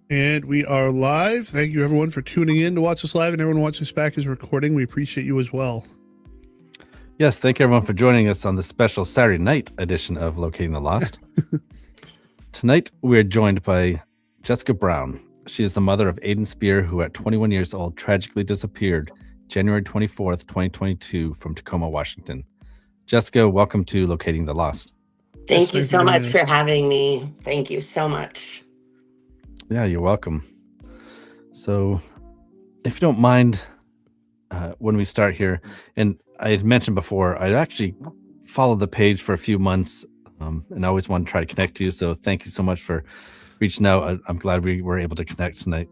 And we are live. Thank you, everyone, for tuning in to watch us live, and everyone watching us back is recording. We appreciate you as well. Yes, thank you, everyone, for joining us on the special Saturday night edition of Locating the Lost. Tonight, we are joined by Jessica Brown. She is the mother of Aidan Spear, who at 21 years old tragically disappeared January 24th, 2022 from Tacoma, Washington. Jessica, welcome to Locating the Lost. Thank you so much for having me. Thank you so much. Yeah, you're welcome. So, if you don't mind, when we start here, and I had mentioned before, I actually followed the page for a few months, and I always want to try to connect to you. So, thank you so much for reaching out. I'm glad we were able to connect tonight.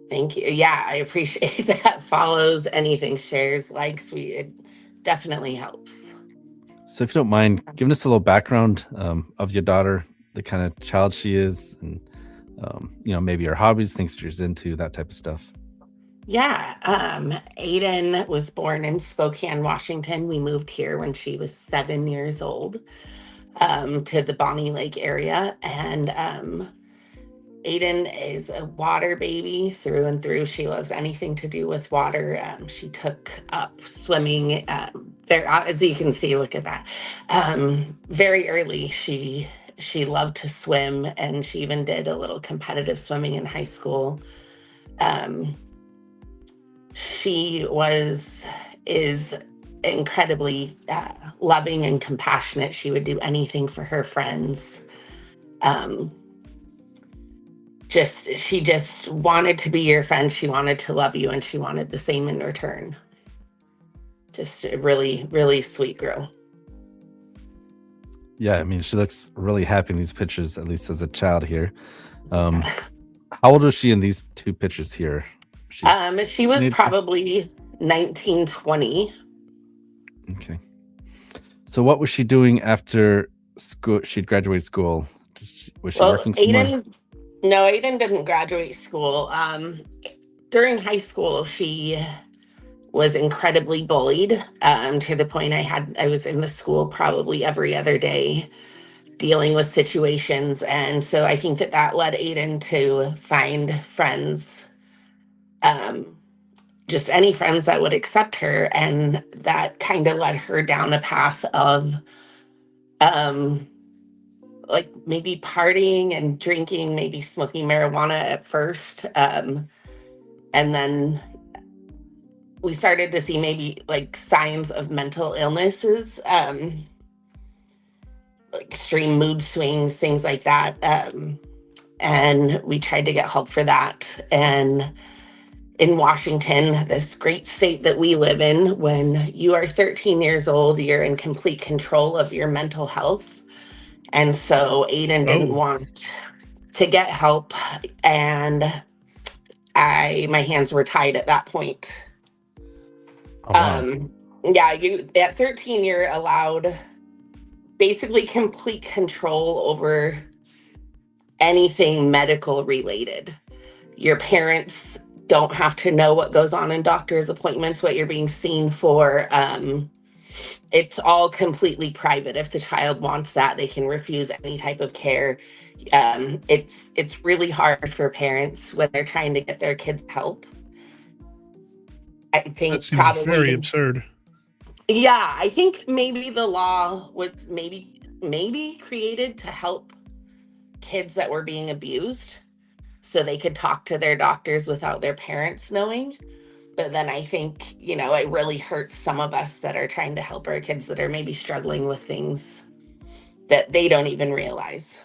Thank you. Yeah, I appreciate that. Follows, anything, shares, likes. It definitely helps. So, if you don't mind giving us a little background of your daughter, the kind of child she is, and maybe her hobbies, things she's into, that type of stuff. Yeah, Aidan was born in Spokane, Washington. We moved here when she was 7 years old to the Bonnie Lake area, and Aidan is a water baby through and through. She loves anything to do with water. She took up swimming very, as you can see, look at that. Very early, she loved to swim, and she even did a little competitive swimming in high school. She is incredibly loving and compassionate. She would do anything for her friends. She just wanted to be your friend. She wanted to love you, and she wanted the same in return. Just a really, really sweet girl. Yeah, I mean, she looks really happy in these pictures, at least as a child here. How old was she in these two pictures here? She was probably 19, 20. Okay. So what was she doing after school? She'd graduated school. Was she working somewhere? Aidan didn't graduate school. During high school, she was incredibly bullied to the point I was in the school probably every other day dealing with situations. And so I think that led Aidan to find friends, just any friends that would accept her. And that kind of led her down a path of like maybe partying and drinking, maybe smoking marijuana at first. And then we started to see maybe like signs of mental illnesses, like extreme mood swings, things like that. And we tried to get help for that. And in Washington, this great state that we live in, when you are 13 years old, you're in complete control of your mental health. And so Aidan didn't want to get help, and my hands were tied at that point. Oh, wow. At 13, you're allowed basically complete control over anything medical related. Your parents don't have to know what goes on in doctor's appointments, what you're being seen for. It's all completely private. If the child wants that, they can refuse any type of care. It's really hard for parents when they're trying to get their kids help. I think that seems probably very absurd. Yeah, I think maybe the law was maybe created to help kids that were being abused, so they could talk to their doctors without their parents knowing. But then I think, it really hurts some of us that are trying to help our kids that are maybe struggling with things that they don't even realize.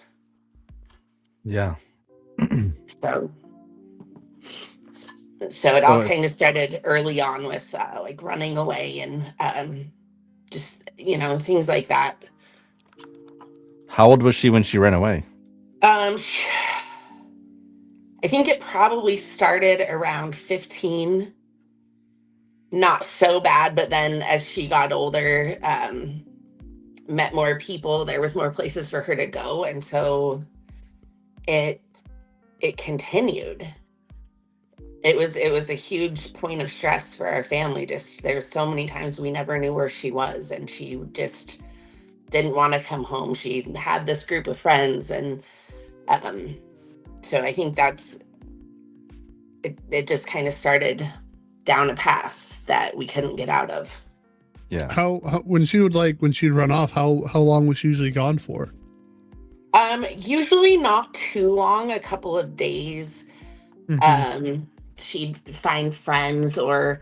Yeah. So it all kind of started early on with like running away and just, things like that. How old was she when she ran away? I think it probably started around 15. Not so bad, but then as she got older, met more people, there was more places for her to go, and so it continued. It was a huge point of stress for our family. Just there's so many times we never knew where she was, and she just didn't want to come home. She had this group of friends, and So I think it just kind of started down a path that we couldn't get out of. Yeah. How when she'd run off, how long was she usually gone for? Usually not too long, a couple of days. She'd find friends or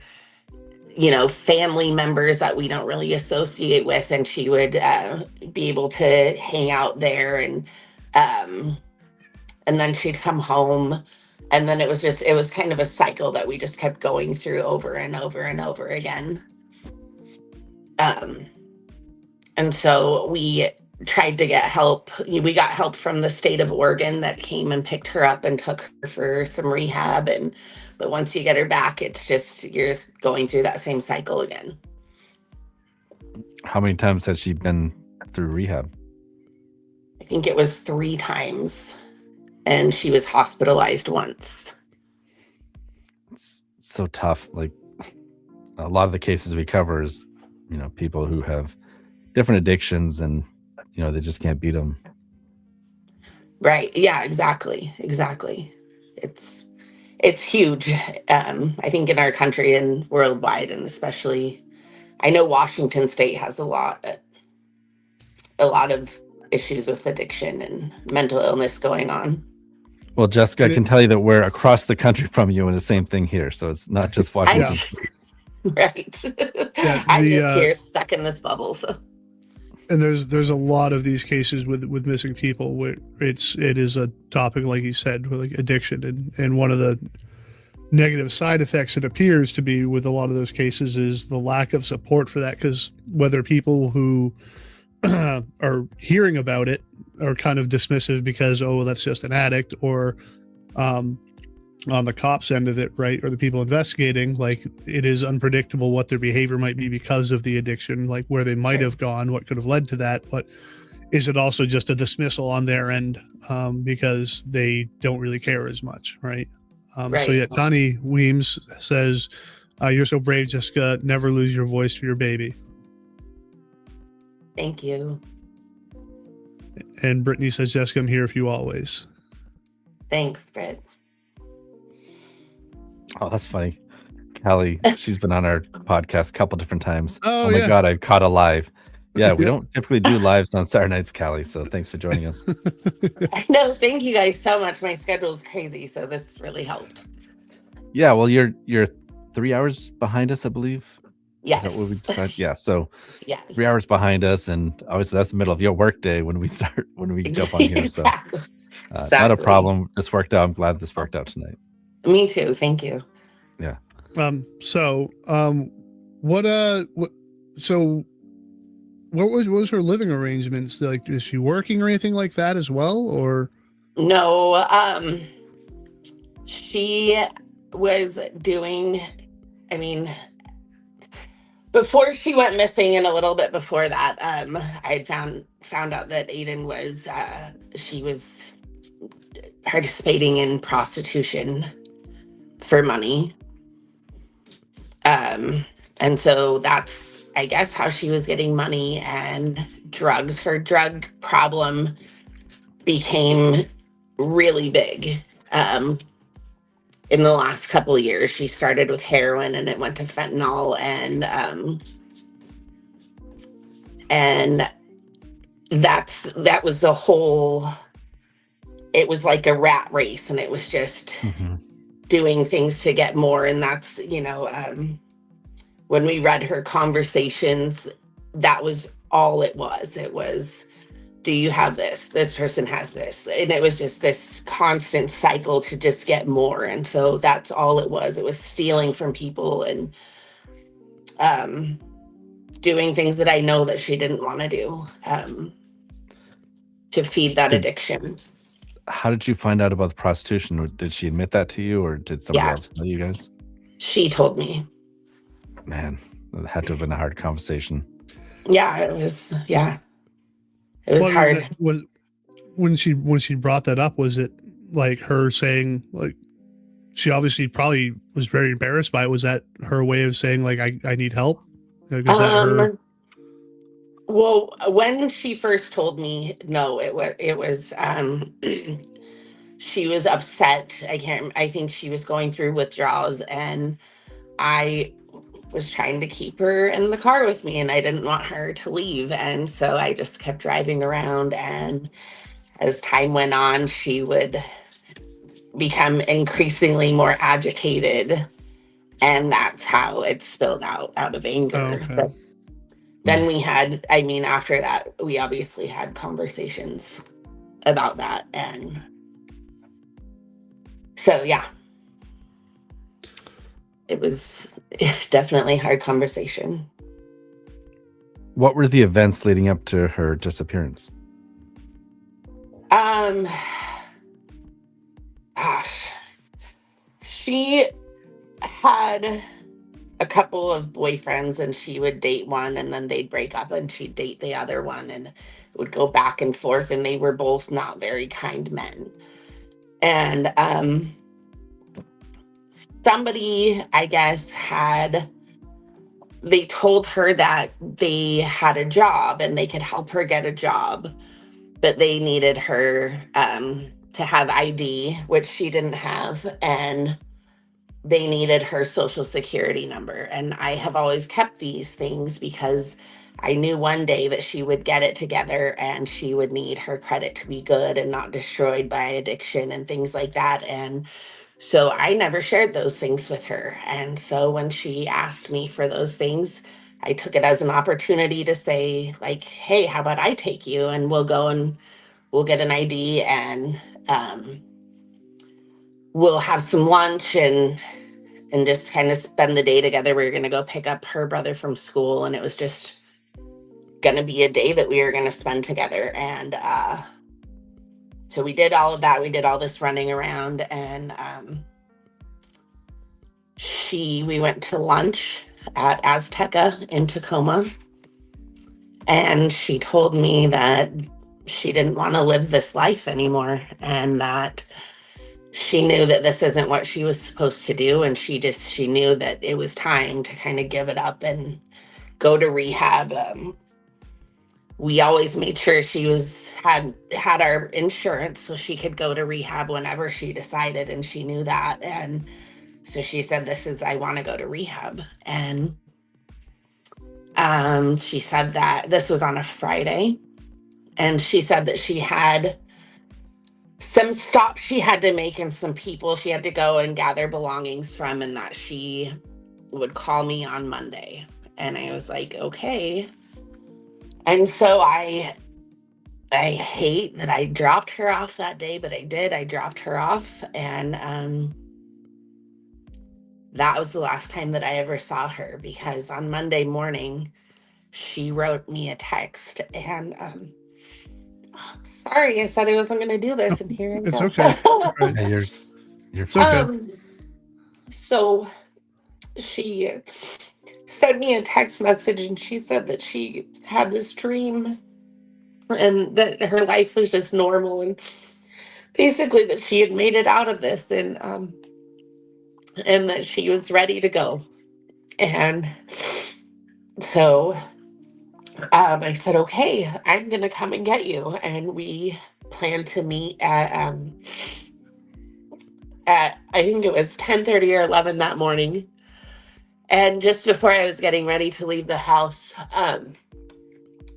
family members that we don't really associate with, and she would be able to hang out there, and then she'd come home, and then it was kind of a cycle that we just kept going through over and over and over again. And so we tried to get help. We got help from the state of Oregon that came and picked her up and took her for some rehab, but once you get her back, it's just you're going through that same cycle again. How many times has she been through rehab? I think it was 3 times, and she was hospitalized once. It's so tough. Like, a lot of the cases we cover is, people who have different addictions, and they just can't beat them. Right. Yeah, exactly. It's huge. I think in our country and worldwide, and especially, I know Washington State has a lot of issues with addiction and mental illness going on. Well, Jessica, I can tell you that we're across the country from you, and the same thing here. So it's not just Washington State. Right. Yeah, I'm just here stuck in this bubble. So. And there's a lot of these cases with missing people where it is a topic, like you said, with like addiction, and one of the negative side effects it appears to be with a lot of those cases is the lack of support for that, because whether people who are hearing about it are kind of dismissive because, oh, that's just an addict, or on the cops end of it, right, or the people investigating, like, it is unpredictable what their behavior might be because of the addiction, like where they might have gone, what could have led to that. But is it also just a dismissal on their end because they don't really care as much, right? Right. So yeah, Tani Weems says, you're so brave, Jessica. Never lose your voice for your baby. Thank you. And Brittany says, Jessica, I'm here for you always. Thanks, Britt. Oh, that's funny. Callie, she's been on our podcast a couple different times. Oh my yeah. God, I've caught a live. Yeah, we don't typically do lives on Saturday nights, Callie, so thanks for joining us. No, thank you guys so much. My schedule's crazy, so this really helped. Yeah, well, you're 3 hours behind us, I believe. Yes. Is that what we decided? Yeah, so yes. 3 hours behind us, and obviously that's the middle of your work day when we jump on here. Exactly. So not a problem. This worked out. I'm glad this worked out tonight. Me too. Thank you. Yeah. What was her living arrangements like? Is she working or anything like that as well, or? No, she was doing, before she went missing and a little bit before that, I had found out that Aidan was, she was participating in prostitution for money. And so that's, I guess, how she was getting money, and drugs. Her drug problem became really big. In the last couple of years, she started with heroin, and it went to fentanyl, and that was the whole. It was like a rat race, and it was just doing things to get more. And that's, when we read her conversations, that was all it was. It was, do you have this? This person has this. And it was just this constant cycle to just get more. And so that's all it was. It was stealing from people and doing things that I know that she didn't want to do to feed that addiction. How did you find out about the prostitution? Did she admit that to you, or did somebody else tell you guys? She told me. Man, it had to have been a hard conversation. Yeah, it was. Yeah, it was hard. When she brought that up, was it like her saying, like, she obviously probably was very embarrassed by it? Was that her way of saying, like, I need help? Like, is that her? Well, when she first told me, no, it was she was upset. I think she was going through withdrawals, and I was trying to keep her in the car with me, and I didn't want her to leave. And so I just kept driving around, and as time went on, she would become increasingly more agitated, and that's how it spilled out of anger. Okay. But then we had, after that, we obviously had conversations about that. And so, yeah, it was definitely a hard conversation. What were the events leading up to her disappearance? Gosh, she had a couple of boyfriends, and she would date one and then they'd break up and she'd date the other one, and it would go back and forth, and they were both not very kind men. And somebody, I guess, they told her that they had a job and they could help her get a job, but they needed her to have ID, which she didn't have, and they needed her social security number. And I have always kept these things because I knew one day that she would get it together and she would need her credit to be good and not destroyed by addiction and things like that. And so I never shared those things with her. And so when she asked me for those things, I took it as an opportunity to say, like, hey, how about I take you and we'll go and we'll get an ID, and we'll have some lunch and just kind of spend the day together. We were going to go pick up her brother from school, and it was just going to be a day that we were going to spend together. And so we did all of that. We did all this running around, and we went to lunch at Azteca in Tacoma, and she told me that she didn't want to live this life anymore, and that she knew that this isn't what she was supposed to do, and she knew that it was time to kind of give it up and go to rehab. We always made sure she had our insurance so she could go to rehab whenever she decided, and she knew that. And so she said, I want to go to rehab. And she said that this was on a Friday, and she said that she had some stops she had to make and some people she had to go and gather belongings from, and that she would call me on Monday. And I was like, okay. And so I hate that I dropped her off that day, but I did. I dropped her off, and that was the last time that I ever saw her, because on Monday morning she wrote me a text, and sorry, I said I wasn't going to do this, and here I It's go. okay. Yeah, you're It's okay. So she sent me a text message, and she said that she had this dream and that her life was just normal, and basically that she had made it out of this, and that she was ready to go. And so I said, okay, I'm gonna come and get you. And we planned to meet at I think it was 10:30 or 11 that morning. And just before I was getting ready to leave the house,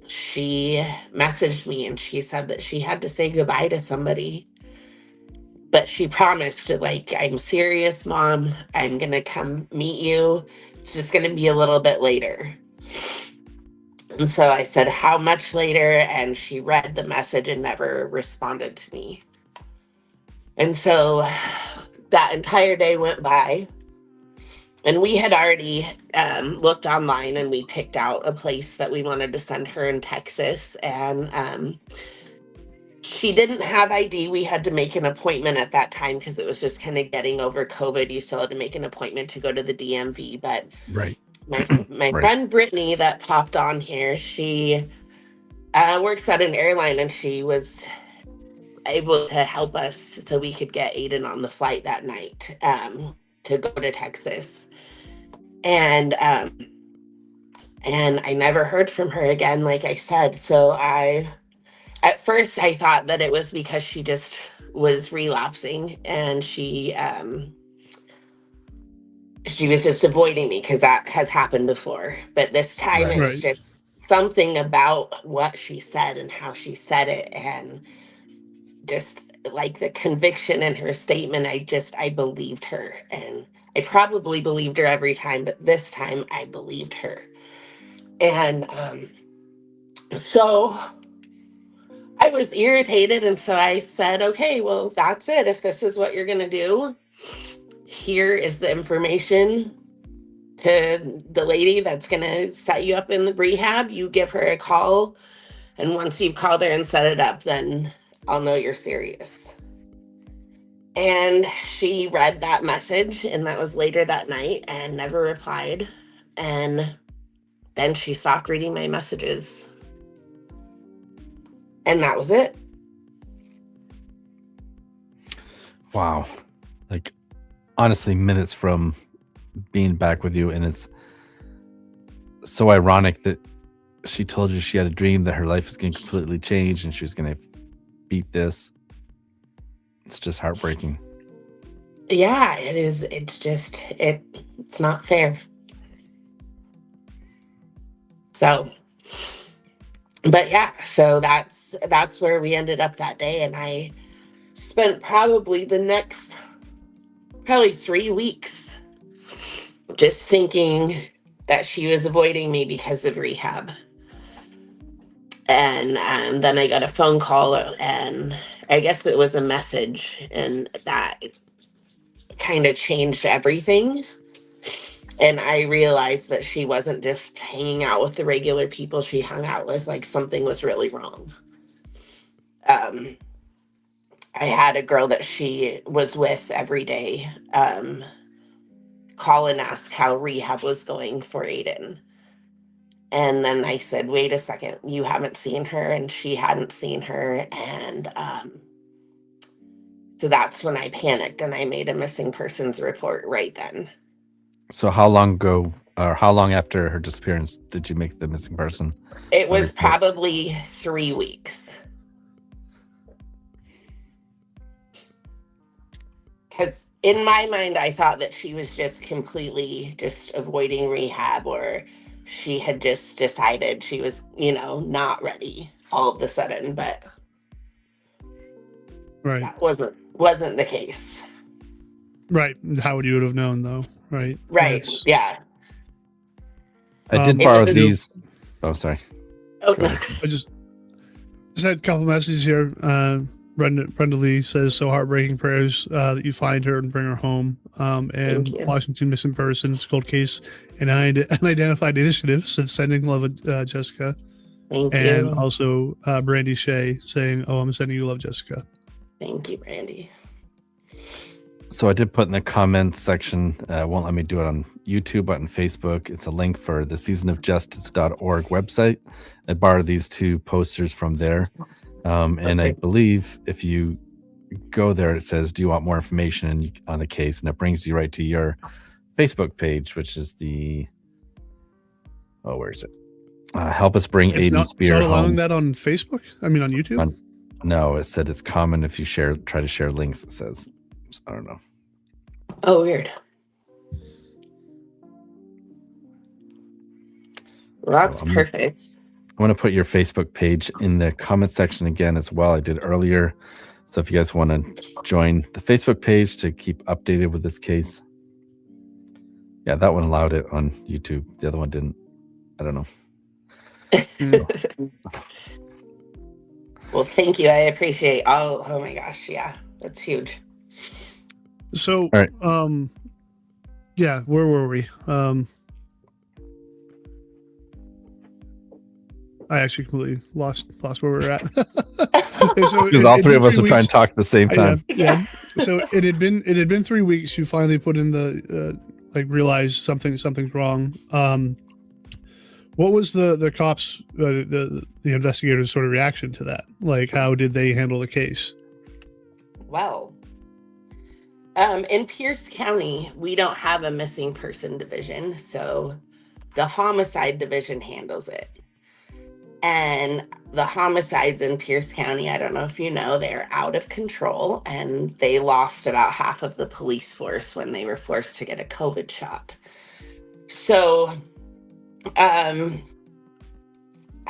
she messaged me, and she said that she had to say goodbye to somebody, but she promised to, like, I'm serious, Mom. I'm going to come meet you. It's just going to be a little bit later. And so I said, how much later? And she read the message and never responded to me. And so that entire day went by, and we had already looked online, and we picked out a place that we wanted to send her in Texas. And she didn't have ID. We had to make an appointment at that time because it was just kind of getting over COVID. You still had to make an appointment to go to the DMV. But right. my Right. friend Brittany that popped on here, she works at an airline, and she was able to help us so we could get Aidan on the flight that night to go to Texas. And I never heard from her again, like I said. So at first I thought that it was because she just was relapsing, and she was just avoiding me because that has happened before. But this time Right. it was Right. just something about what she said and how she said it, and just like the conviction in her statement. I believed her, and I probably believed her every time, but this time I believed her. And so I was irritated, and so I said, okay, well, that's it. If this is what you're going to do, here is the information to the lady that's going to set you up in the rehab. You give her a call, and once you've called her and set it up, then I'll know you're serious. And she read that message, and that was later that night, and never replied. And then she stopped reading my messages. And that was it. Wow. Like, honestly, minutes from being back with you, and it's so ironic that she told you she had a dream that her life was going to completely change and she was going to beat this. It's just heartbreaking. Yeah, it is. It's not fair. So, but yeah, so that's where we ended up that day. And I spent probably the next 3 weeks just thinking that she was avoiding me because of rehab. And then I got a phone call, and I guess it was a message, and that kind of changed everything. And I realized that she wasn't just hanging out with the regular people she hung out with. Like, something was really wrong. I had a girl that she was with every day call and ask how rehab was going for Aidan. And then I said, wait a second, you haven't seen her, and she hadn't seen her. And so that's when I panicked, and I made a missing persons report right then. So how long ago, or how long after her disappearance did you make the missing person? It was report? probably 3 weeks. Because in my mind, I thought that she was just completely just avoiding rehab, or she had just decided she was, not ready all of a sudden. But Right. that wasn't the case. Right. How would you have known, though? Right. Right. Yeah. I did It borrow was a- these. Oh, sorry. Oh, Go no. ahead. I just had a couple messages here. Brenda Lee says, so heartbreaking prayers that you find her and bring her home. And Thank you. Washington missing persons cold case and unidentified initiative since sending love Jessica. Thank And you. also Brandy Shea saying, oh, I'm sending you love, Jessica. Thank you, Brandy. So I did put in the comments section, won't let me do it on YouTube, but on Facebook, it's a link for the seasonofjustice.org website. I borrowed these two posters from there. And I believe if you go there, it says, do you want more information on the case? And it brings you right to your Facebook page, which is where is it? Help us bring Aidan Spear It's not allowing home. that on Facebook? I mean, on YouTube? No, it said it's common if you try to share links, it says. So I don't know. Oh, weird. Well, that's perfect. I'm going to put your Facebook page in the comment section again as well. I did earlier. So if you guys want to join the Facebook page to keep updated with this case. Yeah, that one allowed it on YouTube. The other one didn't. I don't know. Well, thank you. I appreciate all. Oh my gosh. Yeah, that's huge. So, all right. Yeah, where were we? I actually completely lost where we were at. Because all three of us are trying to talk at the same time. Yeah. So it had been 3 weeks. You finally put in the realized something's wrong. What was the cops, the investigators' sort of reaction to that? Like, how did they handle the case? Well, in Pierce County, we don't have a missing person division, so the homicide division handles it. And the homicides in Pierce County, I don't know if you know, they're out of control, and they lost about half of the police force when they were forced to get a COVID shot. So I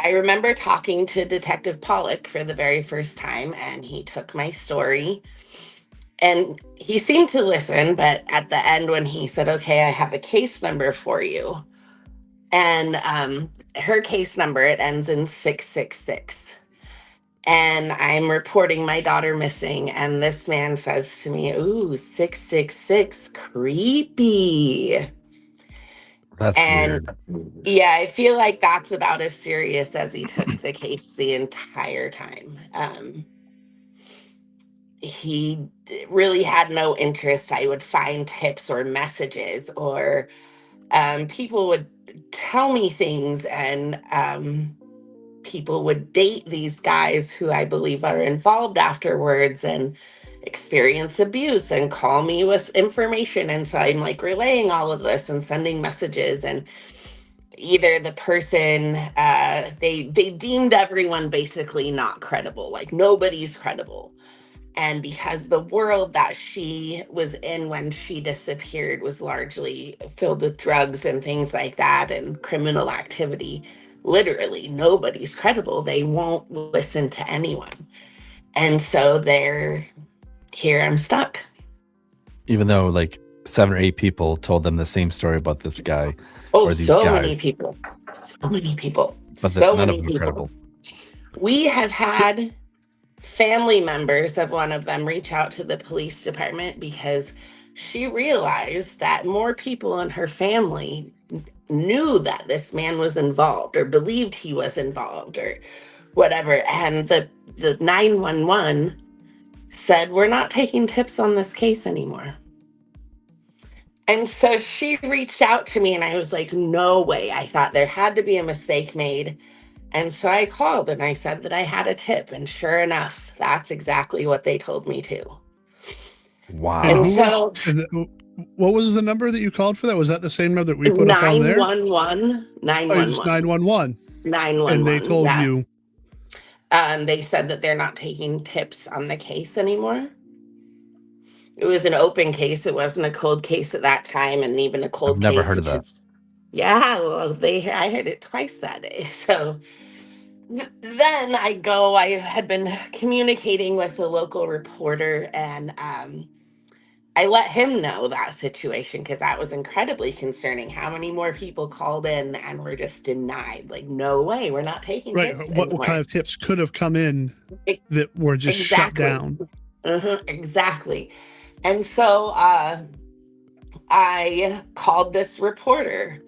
remember talking to Detective Pollock for the very first time, and he took my story. And he seemed to listen, but at the end, when he said, "Okay, I have a case number for you," and her case number, it ends in 666. And I'm reporting my daughter missing. And this man says to me, "Ooh, 666, creepy." That's And weird. yeah, I feel like that's about as serious as he took the case the entire time. He really had no interest. I would find tips or messages, or people would tell me things, and people would date these guys who I believe are involved afterwards and experience abuse and call me with information. And so I'm like relaying all of this and sending messages, and either the person they deemed everyone basically not credible, like nobody's credible. And because the world that she was in when she disappeared was largely filled with drugs and things like that and criminal activity, literally nobody's credible. They won't listen to anyone. And so they're here, I'm stuck. Even though like 7 or 8 people told them the same story about this guy Oh, or these so guys, many people. So many people. but So none of many them are people. credible. We have had family members of one of them reach out to the police department because she realized that more people in her family knew that this man was involved or believed he was involved or whatever. And the 911 said, "We're not taking tips on this case anymore." And so she reached out to me, and I was like, no way. I thought there had to be a mistake made. And so I called and I said that I had a tip. And sure enough, that's exactly what they told me to. Wow. And And who was? so What was the number that you called for that? Was that the same number that we put up on there? 911, Oh, it's 911. 911. And they told Yeah. you. They said that they're not taking tips on the case anymore. It was an open case. It wasn't a cold case at that time. And even a cold I've never case, heard it of that. should. Yeah, well, I heard it twice that day. So then I had been communicating with the local reporter, and I let him know that situation because that was incredibly concerning. How many more people called in and were just denied? Like, no way, we're not taking Right. tips What anymore. kind of tips could have come in E- that were just shut down? Exactly. And so I called this reporter,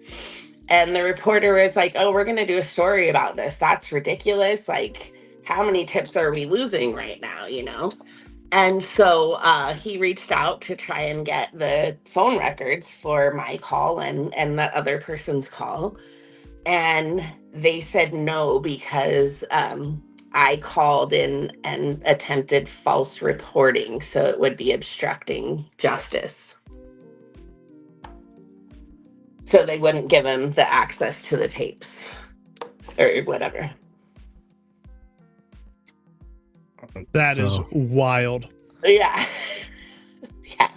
and the reporter was like, "Oh, we're going to do a story about this. That's ridiculous. Like, how many tips are we losing right now, you know?" And so he reached out to try and get the phone records for my call and that other person's call. And they said no because I called in and attempted false reporting. So it would be obstructing justice. So they wouldn't give him the access to the tapes or whatever. That is wild. Yeah. Yeah.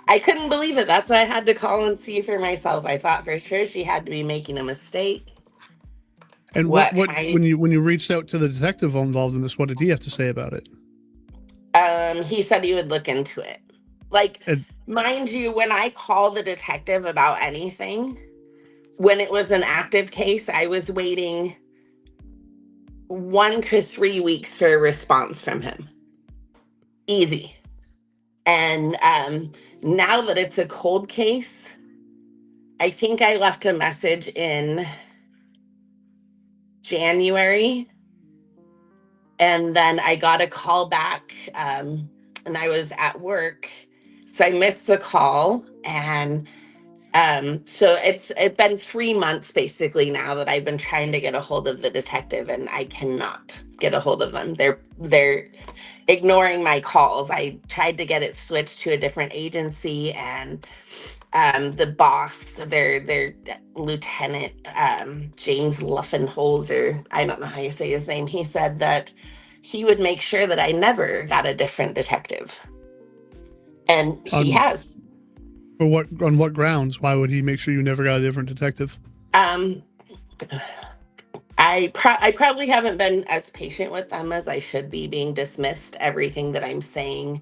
I couldn't believe it. That's why I had to call and see for myself. I thought for sure she had to be making a mistake. And what when you reached out to the detective involved in this, what did he have to say about it? He said he would look into it. Like, mind you, when I call the detective about anything, when it was an active case, I was waiting 1 to 3 weeks for a response from him. Easy. And now that it's a cold case, I think I left a message in January, and then I got a call back, and I was at work, so I missed the call. And so it's been 3 months basically now that I've been trying to get a hold of the detective, and I cannot get a hold of them. ignoring my calls. I tried to get it switched to a different agency, and the boss, their lieutenant, James Luffenholzer, I don't know how you say his name, he said that he would make sure that I never got a different detective. And he has. On what grounds? Why would he make sure you never got a different detective? I probably haven't been as patient with them as I should be, being dismissed. Everything that I'm saying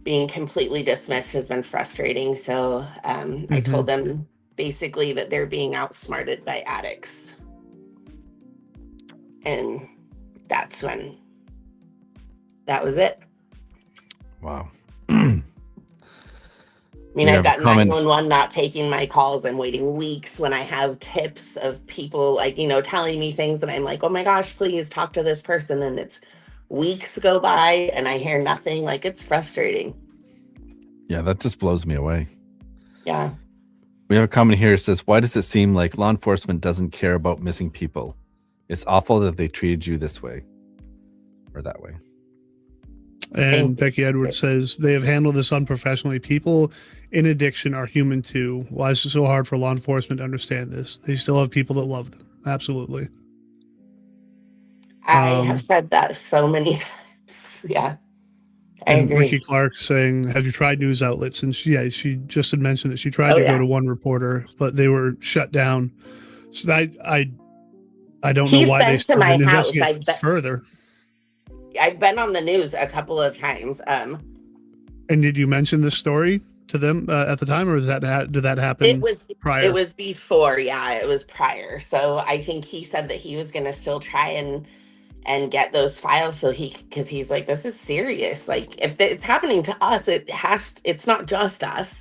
being completely dismissed has been frustrating. So I told them basically that they're being outsmarted by addicts. And that's when that was it. Wow. I mean, I've got 911 not taking my calls. I'm waiting weeks when I have tips of people, like, you know, telling me things that I'm like, oh my gosh, please talk to this person. And it's weeks go by and I hear nothing. Like, it's frustrating. Yeah, that just blows me away. Yeah. We have a comment here that says, why does it seem like law enforcement doesn't care about missing people? It's awful that they treated you this way or that way. And Becky Edwards says, they have handled this unprofessionally. People in addiction are human too. Why is it so hard for law enforcement to understand this? They still have people that love them. Absolutely. I have said that so many times. Yeah. I agree. Ricky Clark saying, have you tried news outlets? And she just had mentioned that she tried to go to One Reporter, but they were shut down. So I don't know why they still didn't investigate further. I've been on the news a couple of times. And did you mention this story to them at the time, or did that happen prior? It was before. Yeah, it was prior. So I think he said that he was going to still try and get those files. So because he's like, this is serious. Like, if it's happening to us, it's not just us.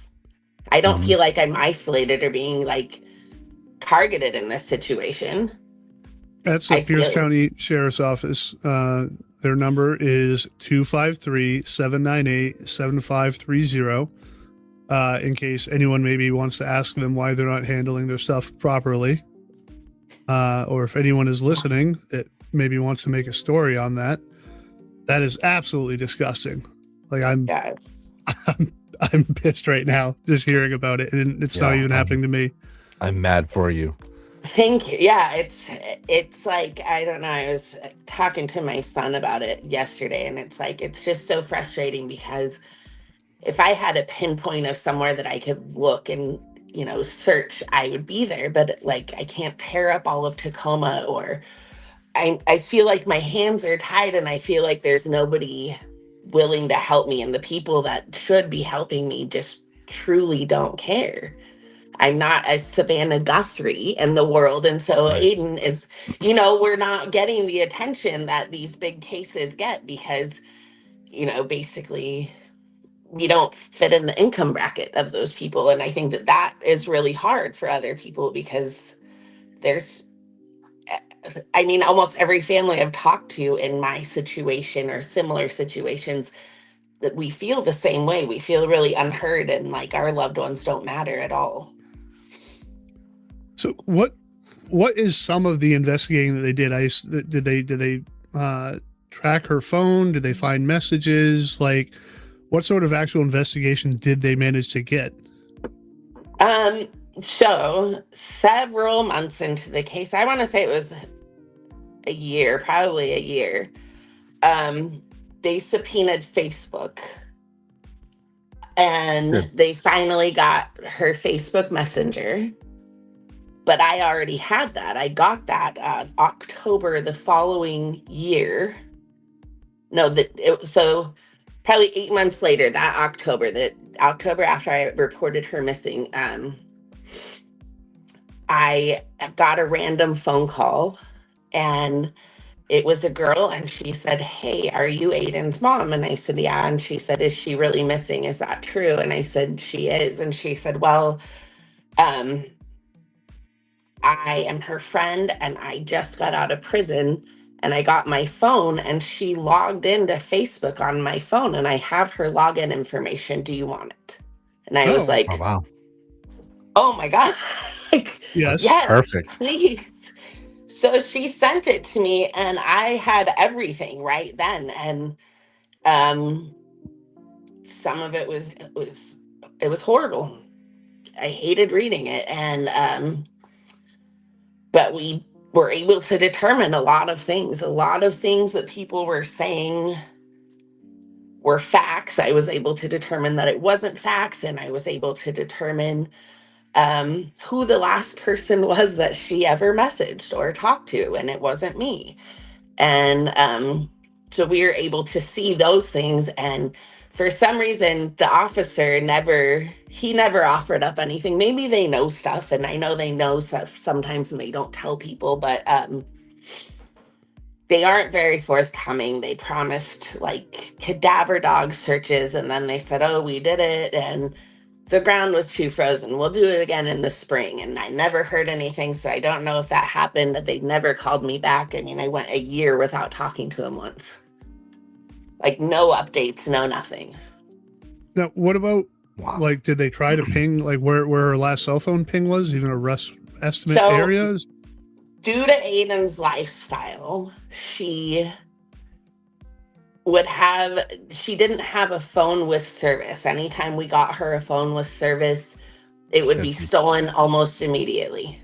I don't feel like I'm isolated or being like targeted in this situation. That's the Pierce County Sheriff's Office. Their number is 253-798-7530. In case anyone maybe wants to ask them why they're not handling their stuff properly. Or if anyone is listening that maybe wants to make a story on that. That is absolutely disgusting. Like I'm pissed right now just hearing about it, and it's not even happening to me. I'm mad for you. Thank you. Yeah, it's like, I don't know. I was talking to my son about it yesterday, and it's like, it's just so frustrating because if I had a pinpoint of somewhere that I could look and, you know, search, I would be there. But like, I can't tear up all of Tacoma, or I feel like my hands are tied, and I feel like there's nobody willing to help me, and the people that should be helping me just truly don't care. I'm not a Savannah Guthrie in the world. And so Aidan is, you know, we're not getting the attention that these big cases get because, you know, basically we don't fit in the income bracket of those people. And I think that is really hard for other people because almost every family I've talked to in my situation or similar situations, that we feel the same way. We feel really unheard, and like our loved ones don't matter at all. So what is some of the investigating that they did? Did they track her phone? Did they find messages? Like, what sort of actual investigation did they manage to get? So several months into the case, I want to say it was probably a year. They subpoenaed Facebook, and they finally got her Facebook Messenger. But I already had that. I got that October the following year. So probably 8 months later, that October after I reported her missing, I got a random phone call, and it was a girl, and she said, "Hey, are you Aidan's mom?" And I said, "Yeah." And she said, "Is she really missing? Is that true?" And I said, "She is." And she said, "Well, I am her friend, and I just got out of prison, and I got my phone, and she logged into Facebook on my phone, and I have her login information. Do you want it?" And I was like, "Oh, wow. Oh my God." Yes, perfect. Please. So she sent it to me, and I had everything right then. And Some of it was horrible. I hated reading it, and but we were able to determine a lot of things that people were saying were facts. I was able to determine that it wasn't facts, and I was able to determine who the last person was that she ever messaged or talked to, and it wasn't me. And so we were able to see those things. And for some reason, the officer never offered up anything. Maybe they know stuff, and I know they know stuff sometimes and they don't tell people, but they aren't very forthcoming. They promised like cadaver dog searches, and then they said, oh, we did it, and the ground was too frozen. We'll do it again in the spring. And I never heard anything, so I don't know if that happened. They never called me back. I mean, I went a year without talking to him once. Like, no updates, no nothing. Now, what about, Wow. like, did they try to ping, like, where her last cell phone ping was, even a rough estimate So- areas? Due to Aidan's lifestyle, she didn't have a phone with service. Anytime we got her a phone with service, it would be stolen almost immediately.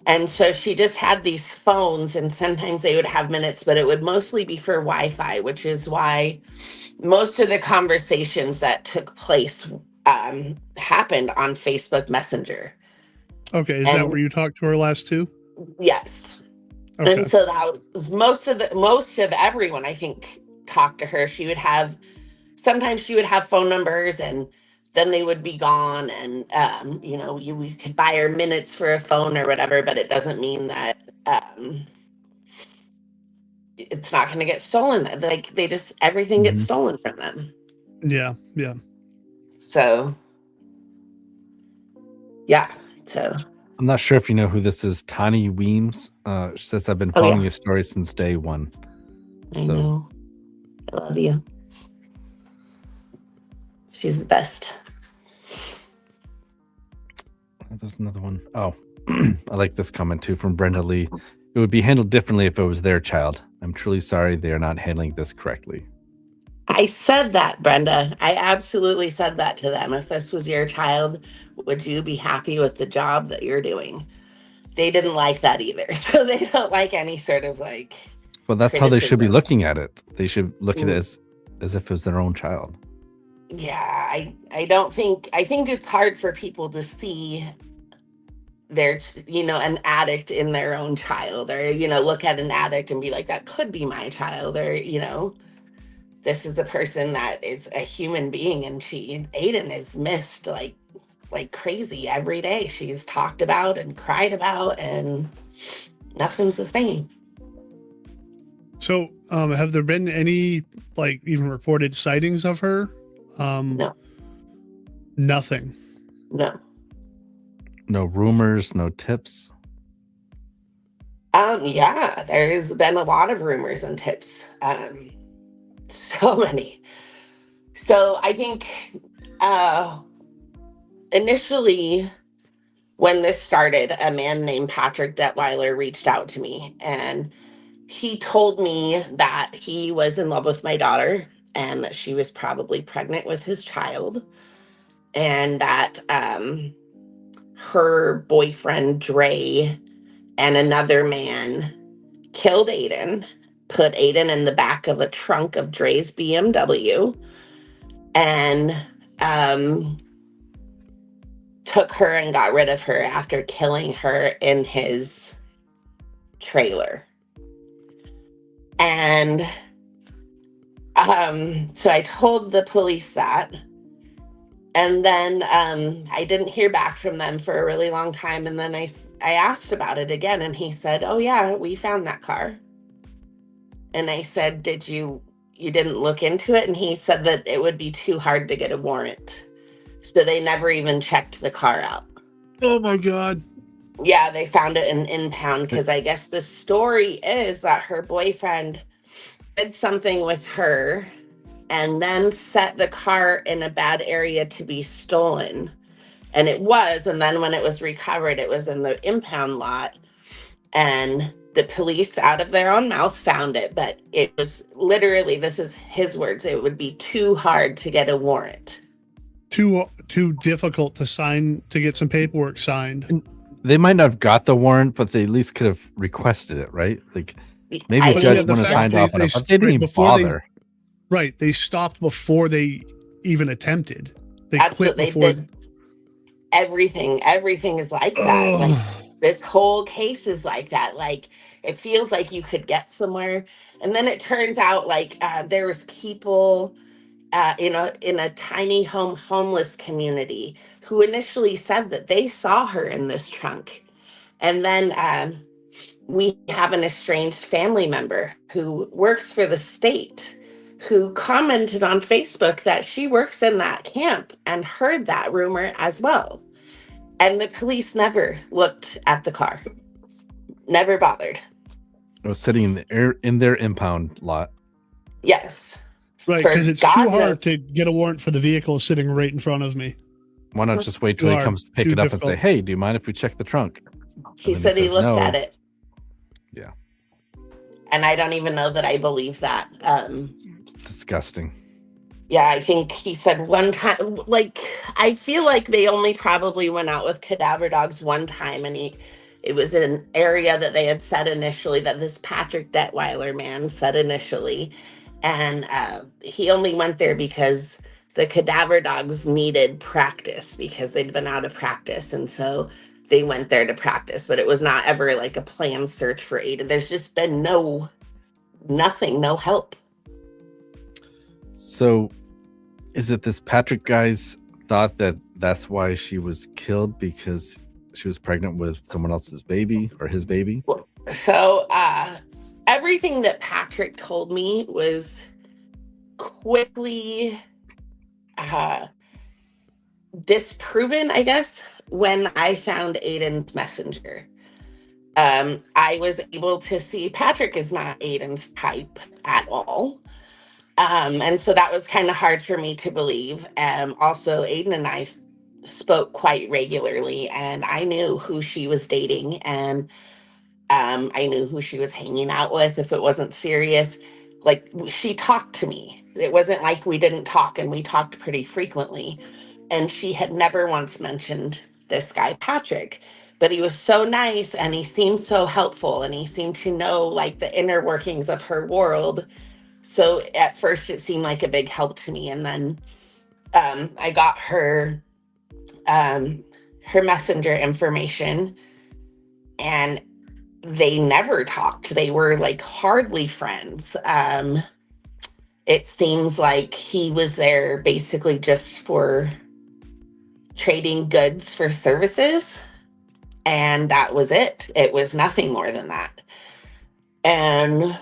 And so she just had these phones, and sometimes they would have minutes, but it would mostly be for Wi-Fi, which is why most of the conversations that took place happened on Facebook Messenger. Okay, is that where you talked to her last two? Yes. Okay. And so that was most of everyone, I think, talked to her. Sometimes she would have phone numbers, and then they would be gone. And, we could buy her minutes for a phone or whatever, but it doesn't mean that it's not going to get stolen. Like, everything gets stolen from them. Yeah. So, yeah. So I'm not sure if you know who this is. Tani Weems. She says, I've been following your story since day one. I know. I love you. She's the best. There's another one. Oh, I like this comment too from Brenda Lee. It would be handled differently if it was their child. I'm truly sorry they are not handling this correctly. I said that, Brenda. I absolutely said that to them. If this was your child, would you be happy with the job that you're doing? They didn't like that either. So they don't like any sort of like. Well, that's how they should be looking at it. They should look at it as if it was their own child. Yeah, I think it's hard for people to see their, an addict in their own child, or, look at an addict and be like, that could be my child, or, this is the person that is a human being. And Aidan is missed like crazy every day. She's talked about and cried about, and nothing's the same. So, have there been any, like, even reported sightings of her? No. Nothing. No. No rumors, no tips. Yeah, there's been a lot of rumors and tips. So many. So I think initially when this started, a man named Patrick Detweiler reached out to me, and he told me that he was in love with my daughter and that she was probably pregnant with his child, and that her boyfriend Dre and another man killed Aidan, put Aidan in the back of a trunk of Dre's BMW, and took her and got rid of her after killing her in his trailer. And so I told the police that. And then I didn't hear back from them for a really long time. And then I asked about it again, and he said, oh, yeah, we found that car. And I said, you didn't look into it? And he said that it would be too hard to get a warrant. So they never even checked the car out. Oh, my God. Yeah, they found it in impound, because I guess the story is that her boyfriend did something with her and then set the car in a bad area to be stolen. And it was. And then when it was recovered, it was in the impound lot. And The police, out of their own mouth, found it, but it was literally, this is his words, it would be too hard to get a warrant. Too difficult to sign, to get some paperwork signed. And they might not have got the warrant, but they at least could have requested it, right? Like maybe a judge wouldn't have signed off on it, but they didn't even bother. Right. They stopped before they even attempted. They Absolutely, quit before. they did. Everything is like that. Like this whole case is like that. Like it feels like you could get somewhere, and then it turns out like there was people in a tiny homeless community who initially said that they saw her in this trunk, and then we have an estranged family member who works for the state who commented on Facebook that she works in that camp and heard that rumor as well. And the police never looked at the car. Never bothered. It was sitting in their impound lot. Yes. Right, because it's too hard to get a warrant for the vehicle sitting right in front of me. Why not just wait till he comes to pick it up and say, "Hey, do you mind if we check the trunk?" He said he looked at it. Yeah. And I don't even know that I believe that. Disgusting. Yeah, I think he said one time, like, I feel like they only probably went out with cadaver dogs one time, and it was in an area that they had said initially, that this Patrick Detweiler man said initially. And he only went there because the cadaver dogs needed practice because they'd been out of practice. And so they went there to practice, but it was not ever like a planned search for Aidan. There's just been nothing, no help. So is it this Patrick guy's thought that that's why she was killed, because she was pregnant with someone else's baby or his baby? So everything that Patrick told me was quickly disproven, I guess, when I found Aidan's messenger. I was able to see Patrick is not Aidan's type at all. And so that was kind of hard for me to believe. Also, Aidan and I spoke quite regularly, and I knew who she was dating, and I knew who she was hanging out with if it wasn't serious. Like, she talked to me. It wasn't like we didn't talk, and we talked pretty frequently. And she had never once mentioned this guy, Patrick. But he was so nice, and he seemed so helpful, and he seemed to know, like, the inner workings of her world. So at first it seemed like a big help to me. And then I got her messenger information, and they never talked. They were like hardly friends. It seems like he was there basically just for trading goods for services. And that was it. It was nothing more than that. And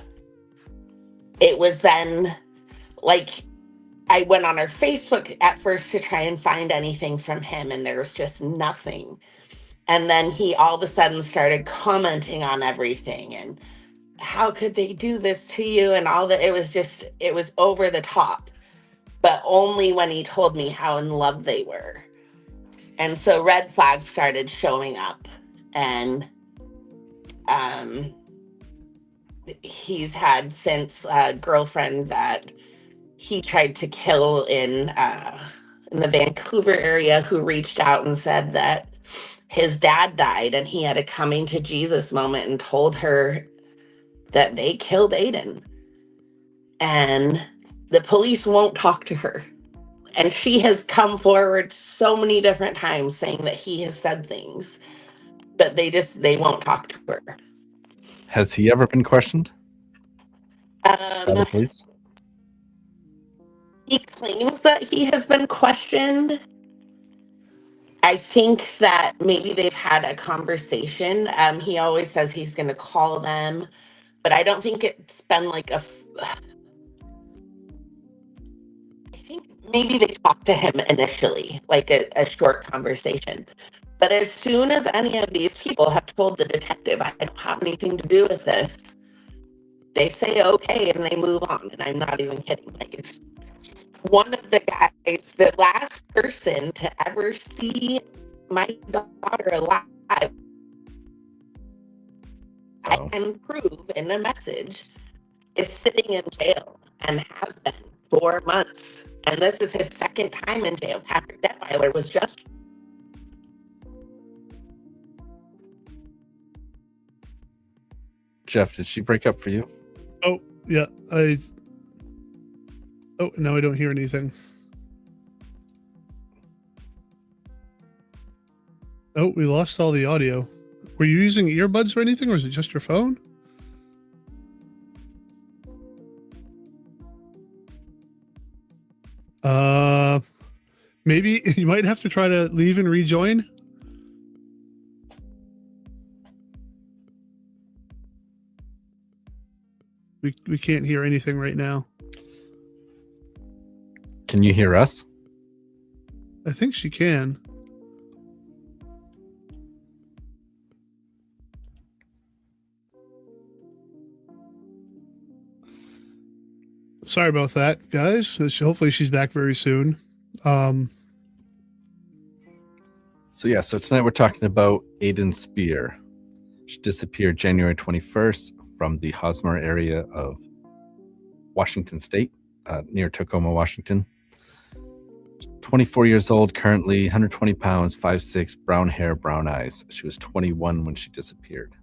it was then like I went on her Facebook at first to try and find anything from him, and there was just nothing. And then he all of a sudden started commenting on everything, and how could they do this to you, and all that. It was over the top, but only when he told me how in love they were. And so red flags started showing up, and he's had since a girlfriend that he tried to kill in the Vancouver area, who reached out and said that his dad died, and he had a coming to Jesus moment and told her that they killed Aidan. And the police won't talk to her. And she has come forward so many different times saying that he has said things, but they won't talk to her. Has he ever been questioned by the police? He claims that he has been questioned. I think that maybe they've had a conversation. He always says he's going to call them, but I don't think it's been like I think maybe they talked to him initially, like a short conversation. But as soon as any of these people have told the detective, I don't have anything to do with this, they say okay and they move on. And I'm not even kidding. Like, it's one of the guys, the last person to ever see my daughter alive. I Oh. can prove in a message, is sitting in jail and has been 4 months. And this is his second time in jail. Patrick Detweiler was just. Jeff, did she break up for you? Oh, yeah. Oh, now I don't hear anything. Oh, we lost all the audio. Were you using earbuds or anything, or is it just your phone? Maybe you might have to try to leave and rejoin. We can't hear anything right now. Can you hear us? I think she can. Sorry about that, guys. Hopefully she's back very soon. So tonight we're talking about Aidan Spear. She disappeared January 21st from the Hosmer area of Washington State, near Tacoma, Washington. 24 years old, currently 120 pounds, 5'6", brown hair, brown eyes. She was 21 when she disappeared.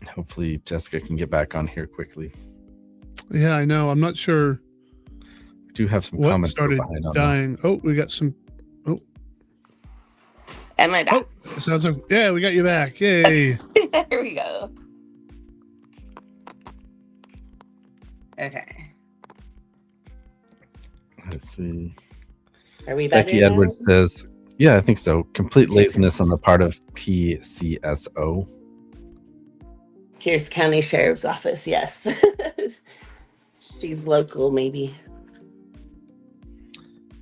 Hopefully Jessica can get back on here quickly. Yeah, I know. I'm not sure We do have some what comments started behind on dying. Oh, we got some. Am I back? Oh, it sounds like, yeah, we got you back. Yay. There we go. Okay. Let's see. Are we better Becky now? Edwards says, yeah, I think so. Complete laziness on the part of PCSO. Pierce County Sheriff's Office, yes. She's local, maybe.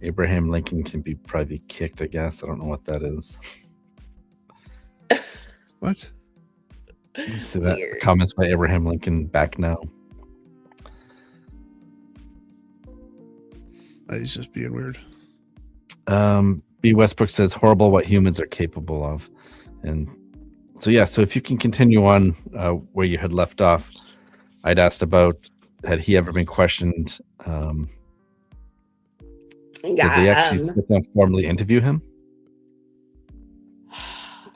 Abraham Lincoln can be probably kicked, I guess. I don't know what that is. What? Did you see that? Weird. Comments by Abraham Lincoln back now. He's just being weird. B. Westbrook says, horrible what humans are capable of. And so, yeah, so if you can continue on where you had left off, I'd asked about, had he ever been questioned? Did they actually sit down formally interview him?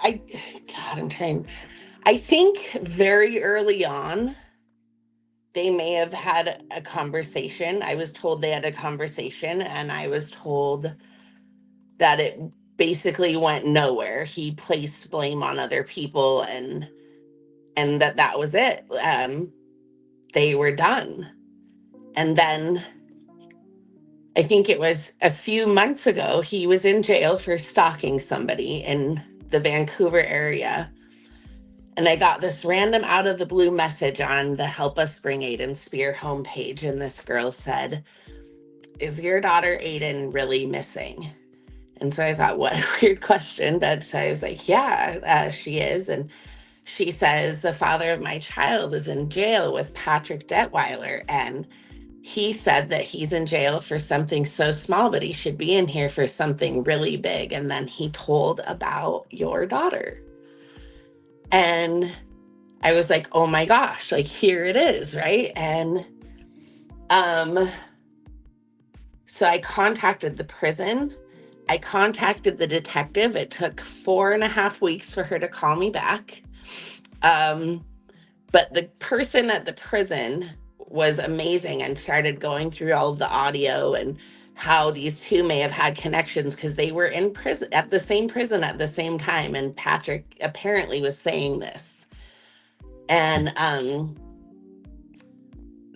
I think very early on, they may have had a conversation. I was told they had a conversation, and I was told that it basically went nowhere. He placed blame on other people, and that was it. They were done. And then I think it was a few months ago, he was in jail for stalking somebody in the Vancouver area. And I got this random out of the blue message on the Help Us Bring Aidan Spear homepage. And this girl said, is your daughter Aidan really missing? And so I thought, what a weird question. But so I was like, yeah, she is. And she says, the father of my child is in jail with Patrick Detweiler. And he said that he's in jail for something so small, but he should be in here for something really big. And then he told about your daughter. And I was like, oh my gosh, like here it is, right? And so I contacted the prison. I contacted the detective. It took 4.5 weeks for her to call me back. But the person at the prison was amazing and started going through all of the audio and how these two may have had connections because they were in prison at the same prison at the same time. And Patrick apparently was saying this. And